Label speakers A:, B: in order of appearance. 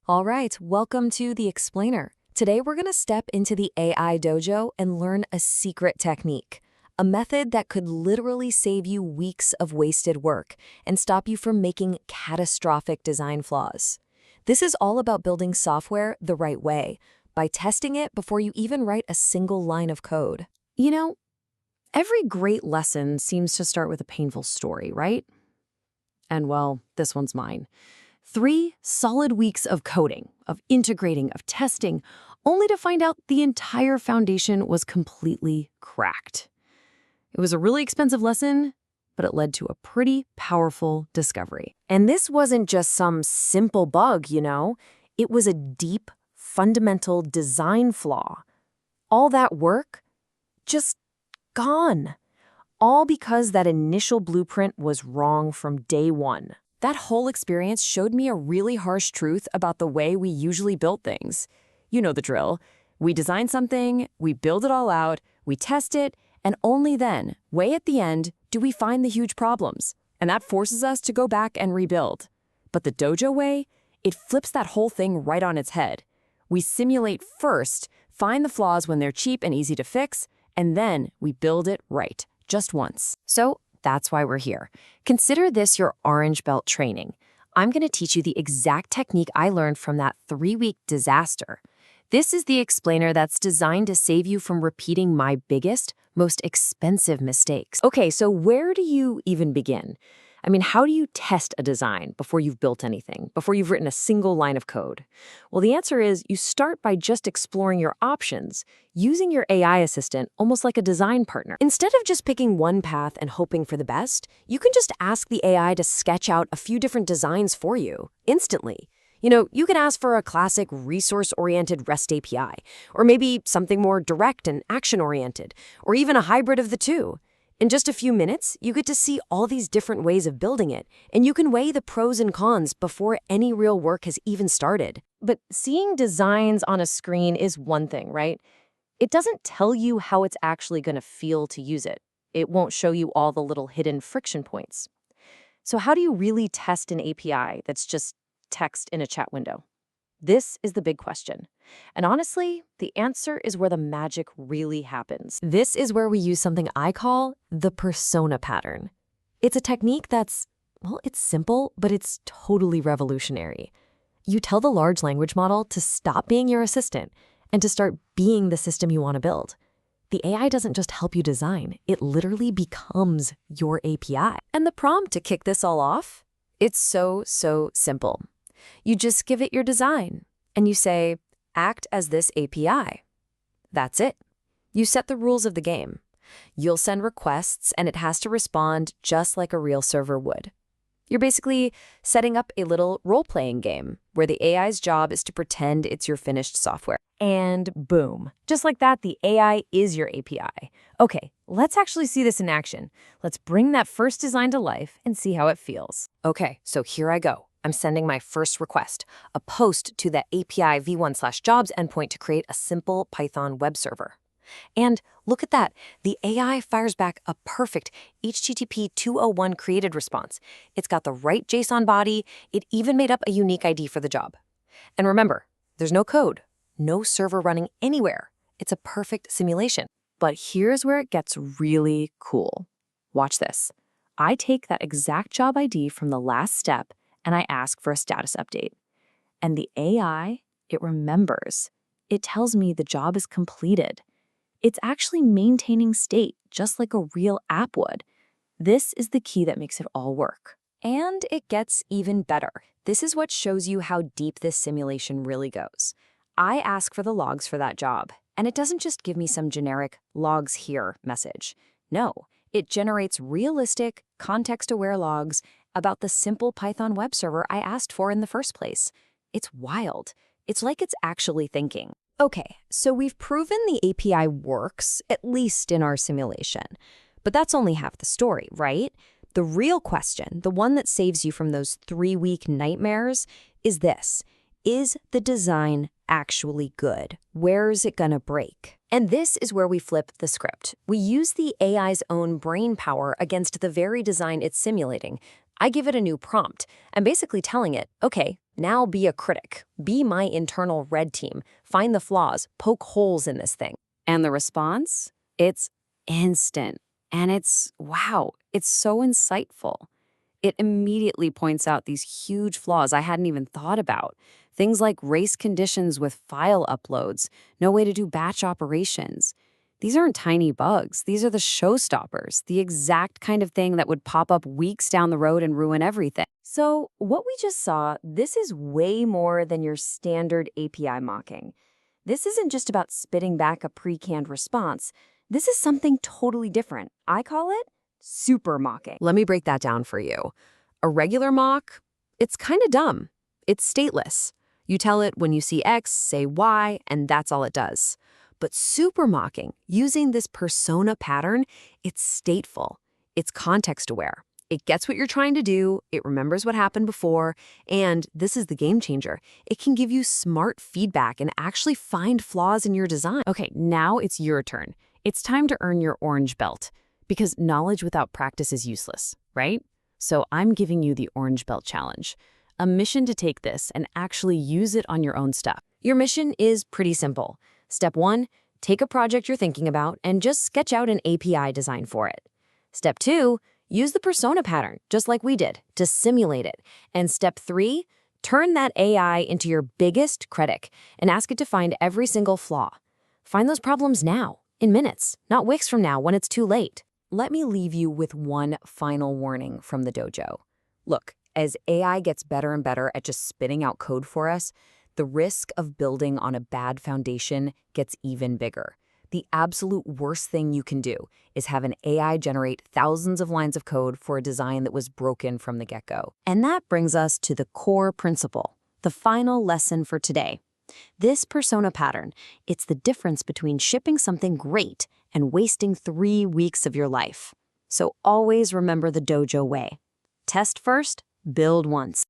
A: All right, welcome to The Explainer. Today we're going to step into the AI dojo and learn a secret technique, a method that could literally save you weeks of wasted work and stop you from making catastrophic design flaws. This is all about building software the right way, by testing it before you even write a single line of code. You know, every great lesson seems to start with a painful story, right? And well, this one's mine. 3 solid weeks of coding, of integrating, of testing, only to find out the entire foundation was completely cracked. It was a really expensive lesson, but it led to a pretty powerful discovery. And this wasn't just some simple bug, It was a deep, fundamental design flaw. All that work, just gone. All because that initial blueprint was wrong from day one. That whole experience showed me a really harsh truth about the way we usually build things. You know the drill. We design something, we build it all out, we test it, and only then, way at the end, do we find the huge problems. And that forces us to go back and rebuild. But the dojo way, it flips that whole thing right on its head. We simulate first, find the flaws when they're cheap and easy to fix, and then we build it right, just once. So that's why we're here. Consider this your orange belt training. I'm going to teach you the exact technique I learned from that 3-week disaster. This is the explainer that's designed to save you from repeating my biggest, most expensive mistakes. Okay, so where do you even begin? How do you test a design before you've built anything, before you've written a single line of code? Well, the answer is you start by just exploring your options, using your AI assistant almost like a design partner. Instead of just picking one path and hoping for the best, you can just ask the AI to sketch out a few different designs for you, instantly. You can ask for a classic resource-oriented REST API, or maybe something more direct and action-oriented, or even a hybrid of the two. In just a few minutes, you get to see all these different ways of building it, and you can weigh the pros and cons before any real work has even started. But seeing designs on a screen is one thing, right? It doesn't tell you how it's actually going to feel to use it. It won't show you all the little hidden friction points. So how do you really test an API that's just text in a chat window? This is the big question. And honestly, the answer is where the magic really happens. This is where we use something I call the persona pattern. It's a technique that's, it's simple, but it's totally revolutionary. You tell the large language model to stop being your assistant and to start being the system you want to build. The AI doesn't just help you design, it literally becomes your API. And the prompt to kick this all off? It's so simple. You just give it your design, and you say, act as this API. That's it. You set the rules of the game. You'll send requests, and it has to respond just like a real server would. You're basically setting up a little role-playing game where the AI's job is to pretend it's your finished software. And boom. Just like that, the AI is your API. Okay, let's actually see this in action. Let's bring that first design to life and see how it feels. Okay, so here I go. I'm sending my first request, a post to the API v1/jobs endpoint to create a simple Python web server. And look at that. The AI fires back a perfect HTTP 201 created response. It's got the right JSON body. It even made up a unique ID for the job. And remember, there's no code, no server running anywhere. It's a perfect simulation. But here's where it gets really cool. Watch this. I take that exact job ID from the last step and I ask for a status update. And the AI, it remembers. It tells me the job is completed. It's actually maintaining state, just like a real app would. This is the key that makes it all work. And it gets even better. This is what shows you how deep this simulation really goes. I ask for the logs for that job, and it doesn't just give me some generic logs here message. No, it generates realistic, context-aware logs about the simple Python web server I asked for in the first place. It's wild. It's like it's actually thinking. Okay, so we've proven the API works, at least in our simulation. But that's only half the story, right? The real question, the one that saves you from those 3-week nightmares, is this. Is the design actually good? Where's it gonna break? And this is where we flip the script. We use the AI's own brain power against the very design it's simulating. I give it a new prompt. I'm basically telling it, okay, now be a critic. Be my internal red team. Find the flaws, poke holes in this thing. And the response? It's instant. And wow, it's so insightful. It immediately points out these huge flaws I hadn't even thought about. Things like race conditions with file uploads, no way to do batch operations. These aren't tiny bugs. These are the showstoppers, the exact kind of thing that would pop up weeks down the road and ruin everything. So what we just saw, this is way more than your standard API mocking. This isn't just about spitting back a pre-canned response. This is something totally different. I call it super mocking. Let me break that down for you. A regular mock, it's kind of dumb. It's stateless. You tell it when you see X, say Y, and that's all it does. But super mocking, using this persona pattern, it's stateful. It's context-aware. It gets what you're trying to do, it remembers what happened before, and this is the game changer. It can give you smart feedback and actually find flaws in your design. Okay, now it's your turn. It's time to earn your orange belt, because knowledge without practice is useless, right? So I'm giving you the Orange Belt Challenge, a mission to take this and actually use it on your own stuff. Your mission is pretty simple. Step 1, take a project you're thinking about and just sketch out an API design for it. Step 2, use the persona pattern, just like we did, to simulate it. And step 3, turn that AI into your biggest critic and ask it to find every single flaw. Find those problems now, in minutes, not weeks from now when it's too late. Let me leave you with one final warning from the dojo. Look, as AI gets better and better at just spitting out code for us, the risk of building on a bad foundation gets even bigger. The absolute worst thing you can do is have an AI generate thousands of lines of code for a design that was broken from the get-go. And that brings us to the core principle, the final lesson for today. This persona pattern, it's the difference between shipping something great and wasting 3 weeks of your life. So always remember the dojo way. Test first, build once.